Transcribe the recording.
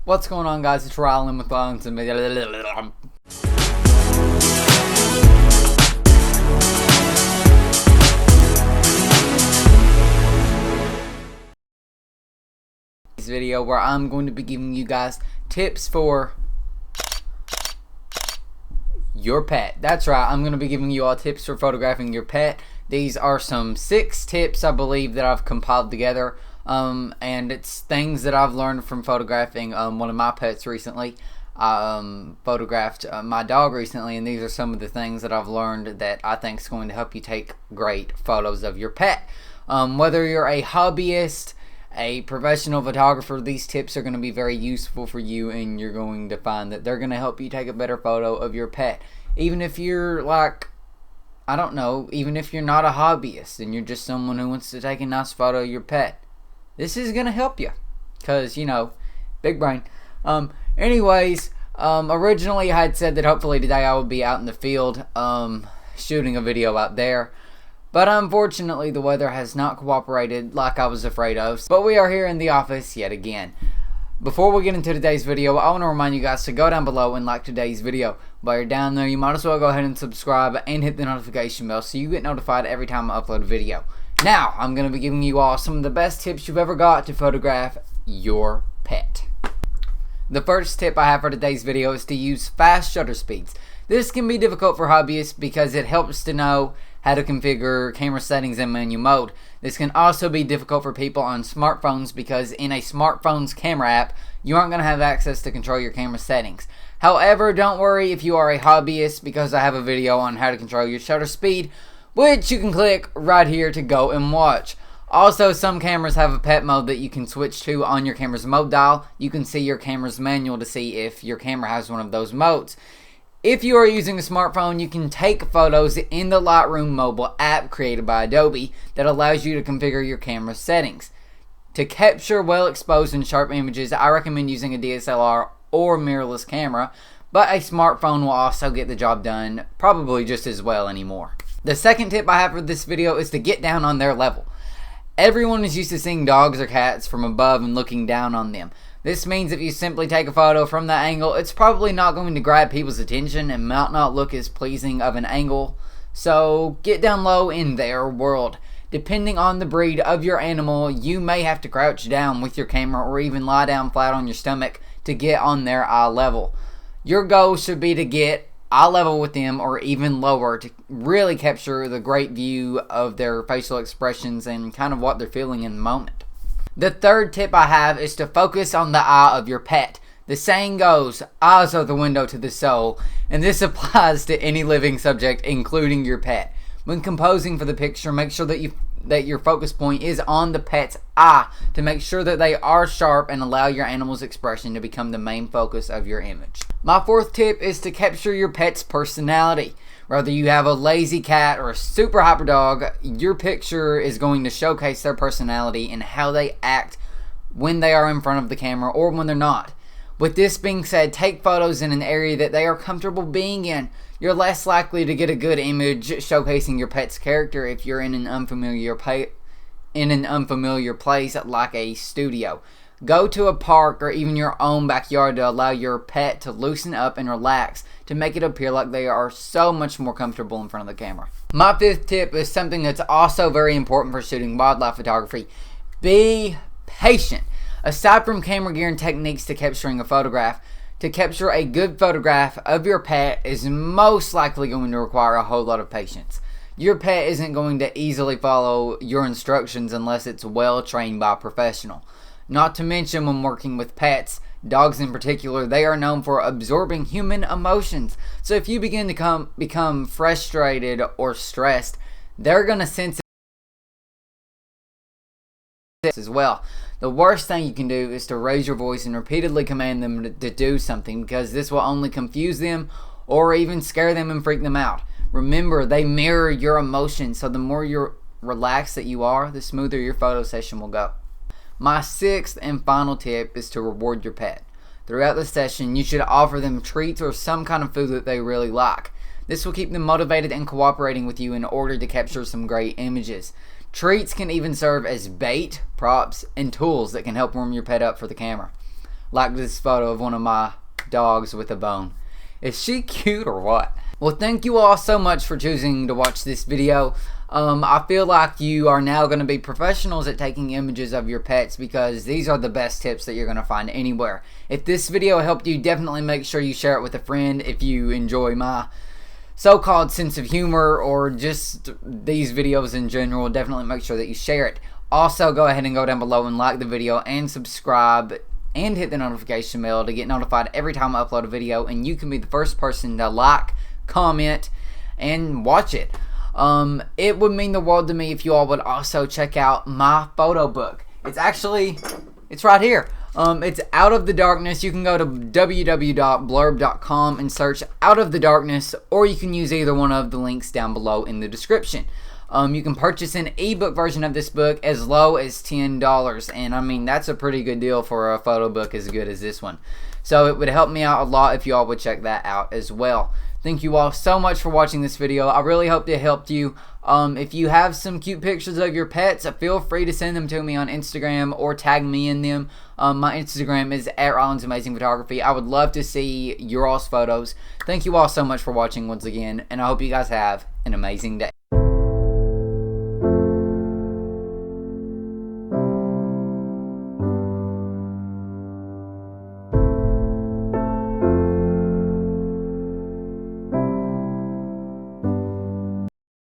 What's going on, guys? It's Rylan with Bones and this video where I'm going to be giving you guys tips for your pet. That's right, I'm going to be giving you all tips for photographing your pet. These are some 6 tips I believe that I've compiled together. And it's things that I've learned from photographing one of my pets recently. Photographed my dog recently, and these are some of the things that I've learned that I think is going to help you take great photos of your pet. Whether you're a hobbyist, a professional photographer, these tips are going to be very useful for you, and you're going to find that they're going to help you take a better photo of your pet. Even if you're like, I don't know, even if you're not a hobbyist and you're just someone who wants to take a nice photo of your pet, this is going to help you, because, you know, big brain. Originally I had said that hopefully today I would be out in the field shooting a video out there. But unfortunately the weather has not cooperated like I was afraid of. But we are here in the office yet again. Before we get into today's video, I want to remind you guys to go down below and like today's video. While you're down there, you might as well go ahead and subscribe and hit the notification bell so you get notified every time I upload a video. Now, I'm going to be giving you all some of the best tips you've ever got to photograph your pet. The first tip I have for today's video is to use fast shutter speeds. This can be difficult for hobbyists because it helps to know how to configure camera settings in manual mode. This can also be difficult for people on smartphones because in a smartphone's camera app, you aren't going to have access to control your camera settings. However, don't worry if you are a hobbyist, because I have a video on how to control your shutter speed, which you can click right here to go and watch. Also, some cameras have a pet mode that you can switch to on your camera's mode dial. You can see your camera's manual to see if your camera has one of those modes. If you are using a smartphone, you can take photos in the Lightroom Mobile App created by Adobe that allows you to configure your camera settings. To capture well-exposed and sharp images, I recommend using a DSLR or mirrorless camera, but a smartphone will also get the job done probably just as well anymore. The second tip I have for this video is to get down on their level. Everyone is used to seeing dogs or cats from above and looking down on them. This means if you simply take a photo from that angle, it's probably not going to grab people's attention and might not look as pleasing of an angle. So get down low in their world. Depending on the breed of your animal, you may have to crouch down with your camera or even lie down flat on your stomach to get on their eye level. Your goal should be to get eye level with them or even lower to really capture the great view of their facial expressions and kind of what they're feeling in the moment. The third tip I have is to focus on the eye of your pet. The saying goes, eyes are the window to the soul, and this applies to any living subject, including your pet. When composing for the picture, make sure that your focus point is on the pet's eye to make sure that they are sharp and allow your animal's expression to become the main focus of your image. My fourth tip is to capture your pet's personality. Whether you have a lazy cat or a super hyper dog, your picture is going to showcase their personality and how they act when they are in front of the camera or when they're not. With this being said, take photos in an area that they are comfortable being in. You're less likely to get a good image showcasing your pet's character if you're in an unfamiliar place like a studio. Go to a park or even your own backyard to allow your pet to loosen up and relax to make it appear like they are so much more comfortable in front of the camera. My fifth tip is something that's also very important for shooting wildlife photography. Be patient. Aside from camera gear and techniques to capturing a photograph, to capture a good photograph of your pet is most likely going to require a whole lot of patience. Your pet isn't going to easily follow your instructions unless it's well trained by a professional. Not to mention, when working with pets, dogs in particular, they are known for absorbing human emotions. So if you begin to become frustrated or stressed, they're going to sense it as well. The worst thing you can do is to raise your voice and repeatedly command them to do something, because this will only confuse them or even scare them and freak them out. Remember, they mirror your emotions, so the more you're relaxed that you are, the smoother your photo session will go. My sixth and final tip is to reward your pet. Throughout the session, you should offer them treats or some kind of food that they really like. This will keep them motivated and cooperating with you in order to capture some great images. Treats can even serve as bait, props, and tools that can help warm your pet up for the camera. like this photo of one of my dogs with a bone. Is she cute or what? Well, thank you all so much for choosing to watch this video. I feel like you are now going to be professionals at taking images of your pets, because these are the best tips that you're going to find anywhere. If this video helped you, definitely make sure you share it with a friend. If you enjoy my so-called sense of humor or just these videos in general, definitely make sure that you share it. Also, go ahead and go down below and like the video and subscribe and hit the notification bell to get notified every time I upload a video, and you can be the first person to like, comment, and watch it. It would mean the world to me if you all would also check out my photo book. It's right here. It's Out of the Darkness. You can go to www.blurb.com and search Out of the Darkness, or you can use either one of the links down below in the description. You can purchase an ebook version of this book as low as $10, and I mean, that's a pretty good deal for a photo book as good as this one. So it would help me out a lot if you all would check that out as well. Thank you all so much for watching this video. I really hope it helped you. If you have some cute pictures of your pets, feel free to send them to me on Instagram or tag me in them. My Instagram is @RylandsAmazingPhotography. I would love to see your all's photos. Thank you all so much for watching once again, and I hope you guys have an amazing day.